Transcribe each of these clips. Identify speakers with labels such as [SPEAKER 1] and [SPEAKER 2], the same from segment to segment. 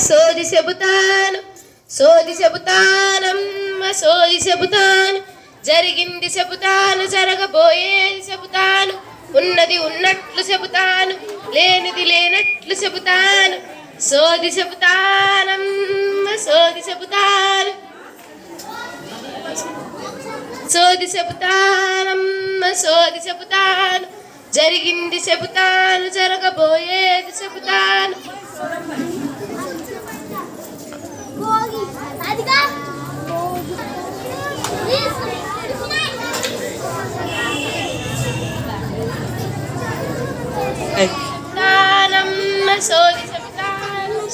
[SPEAKER 1] సోది చెబుతాను, సోది చెబుతానమ్మ సోది చెబుతాను, జరిగింది చెబుతాను, జరగబోయేది చెబుతాను, ఉన్నది ఉన్నట్లు చెబుతాను, లేనిది లేనట్లు చెబుతాను, సోది చెబుతానమ్మ సోది చెబుతాను, సోది చెబుతానమ్మ సోది చెబుతాను, జరిగింది చెబుతాను, జరగబోయేది చెబుతాను.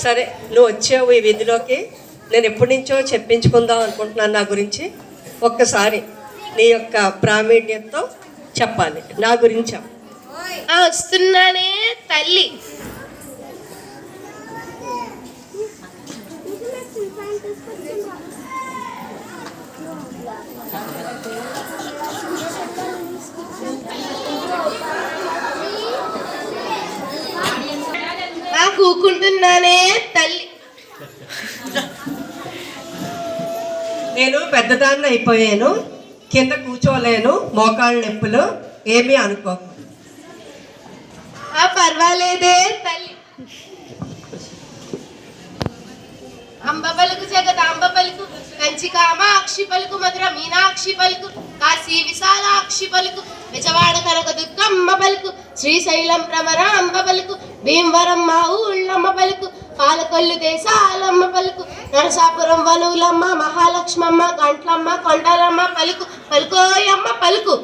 [SPEAKER 2] సరే, నువ్వు వచ్చావు ఈ విధిలోకి. నేను ఎప్పటి నుంచో చెప్పించుకుందాం అనుకుంటున్నాను నా గురించి. ఒక్కసారి నీ యొక్క ప్రావీణ్యంతో చెప్పాలి నా గురించి.
[SPEAKER 1] వస్తున్నానే తల్లి. కూకుంటున్నానే తల్లి.
[SPEAKER 2] నేను పెద్దదాన్ని అయిపోయాను, కింద కూర్చోలేను, మోకాళ్ళ నొప్పులు, ఏమీ అనుకో.
[SPEAKER 1] పర్వాలేదే తల్లి. అంబ పలుకు జగదాంబ పలుకు, కంచి కామాక్షి పలుకు, మధుర మీనాక్షి పలుకు, కాశీ విశాలాక్షి పలుకు, బెజవాడ కనక దుర్గమ్మ పలుకు, శ్రీశైలం భ్రమరాంబ పలుకు, భీమవరం మా ఊళ్ళమ్మ పలుకు, పాలకొల్లు దేశాలమ్మ పలుకు, నరసాపురం వనువులమ్మ, మహాలక్ష్మమ్మ, కంట్లమ్మ, కొండలమ్మ పలుకు, పలుకోయమ్మ పలుకు.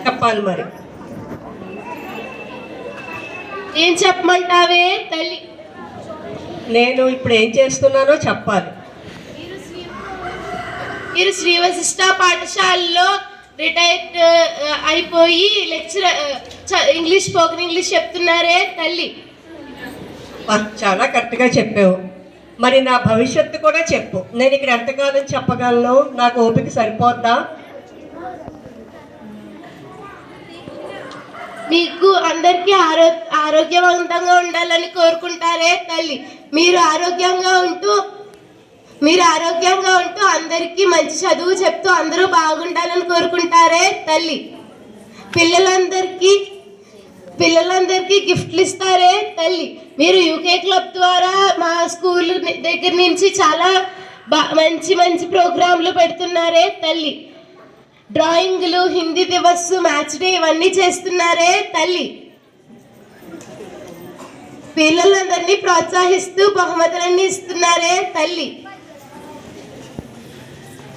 [SPEAKER 2] చెప్పాలి మరి.
[SPEAKER 1] ఏం చెప్పమంటావే తల్లి?
[SPEAKER 2] నేను ఇప్పుడు ఏం చేస్తున్నానో చెప్పాలి.
[SPEAKER 1] మీరు శ్రీ వశిష్ట పాఠశాలలో రిటైర్డ్ అయిపోయి లెక్చరర్ ఇంగ్లీష్ స్పోకెన్ ఇంగ్లీష్ చెప్తున్నారే తల్లి.
[SPEAKER 2] చాలా కరెక్ట్గా చెప్పావు. మరి నా భవిష్యత్తు కూడా చెప్పు. నేను ఇక్కడ ఎంతకాలం చెప్పగలను? నాకు ఓపిక సరిపోద్దా?
[SPEAKER 1] మీకు అందరికీ ఆరోగ్యవంతంగా ఉండాలని కోరుకుంటారే తల్లి. మీరు ఆరోగ్యంగా ఉంటూ అందరికీ మంచి చదువు చెప్తూ అందరూ బాగుండాలని కోరుకుంటారే తల్లి. పిల్లలందరికీ గిఫ్ట్లు ఇస్తారే తల్లి. మీరు యూకే క్లబ్ ద్వారా మా స్కూల్ దగ్గర నుంచి చాలా మంచి ప్రోగ్రాంలు పెడుతున్నారే తల్లి. డ్రాయింగ్లు, హిందీ దివస్, మ్యాచ్ డే ఇవన్నీ చేస్తున్నారే తల్లి. పిల్లలందరినీ ప్రోత్సహిస్తూ బహుమతులన్నీ ఇస్తున్నారే తల్లి.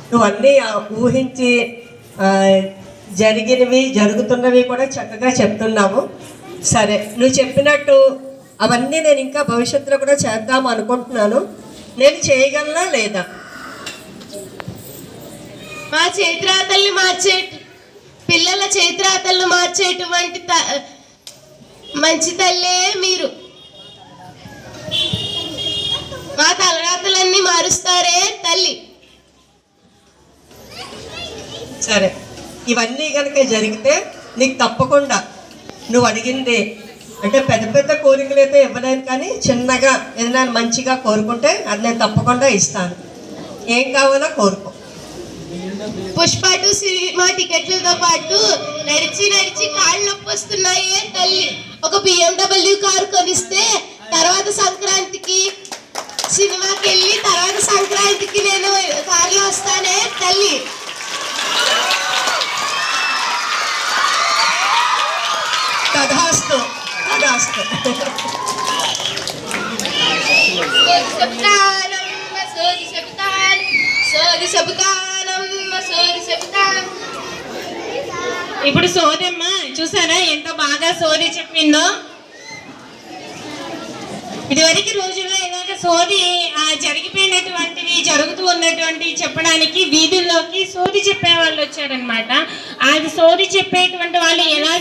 [SPEAKER 2] నువ్వు అన్నీ ఊహించి జరిగినవి జరుగుతున్నవి కూడా చక్కగా చెప్తున్నావు. సరే, నువ్వు చెప్పినట్టు అవన్నీ నేను ఇంకా భవిష్యత్తులో కూడా చేద్దాం అనుకుంటున్నాను. నేను చేయగలనా లేదా?
[SPEAKER 1] మా చేతిరాతల్ని పిల్లల చేతిరాతలను మార్చేటువంటి మంచి తల్లే మీరు. మా తలరాతలన్నీ మారుస్తారే తల్లి.
[SPEAKER 2] సరే, ఇవన్నీ కనుక జరిగితే నీకు తప్పకుండా నువ్వు అడిగింది, అంటే పెద్ద పెద్ద కోరికలు అయితే ఇవ్వలేను, కానీ చిన్నగా ఏదైనా మంచిగా కోరుకుంటే అది నేను తప్పకుండా ఇస్తాను. ఏం కావాలో కోరుకో.
[SPEAKER 1] పుష్ప 2 సినిమా టికెట్లతో పాటు నడిచి కాళ్ళు నొప్పి వస్తున్నాయే తల్లి. ఒక BMW కారు కొనిస్తే తర్వాత సంక్రాంతికి సినిమాకి వెళ్ళి తర్వాత సంక్రాంతికి నేను కారులో వస్తానే తల్లి.
[SPEAKER 2] తదాస్తు.
[SPEAKER 3] ఇప్పుడు సోదమ్మ చూసారా ఎంత బాగా సోది చెప్పిందో. ఇదివరకు రోజుల్లో ఇలాగ సోది జరిగిపోయినటువంటివి జరుగుతూ ఉన్నటువంటివి చెప్పడానికి వీధుల్లోకి సోది చెప్పే వాళ్ళు వచ్చారనమాట. అది సోది చెప్పేటువంటి వాళ్ళు ఎలా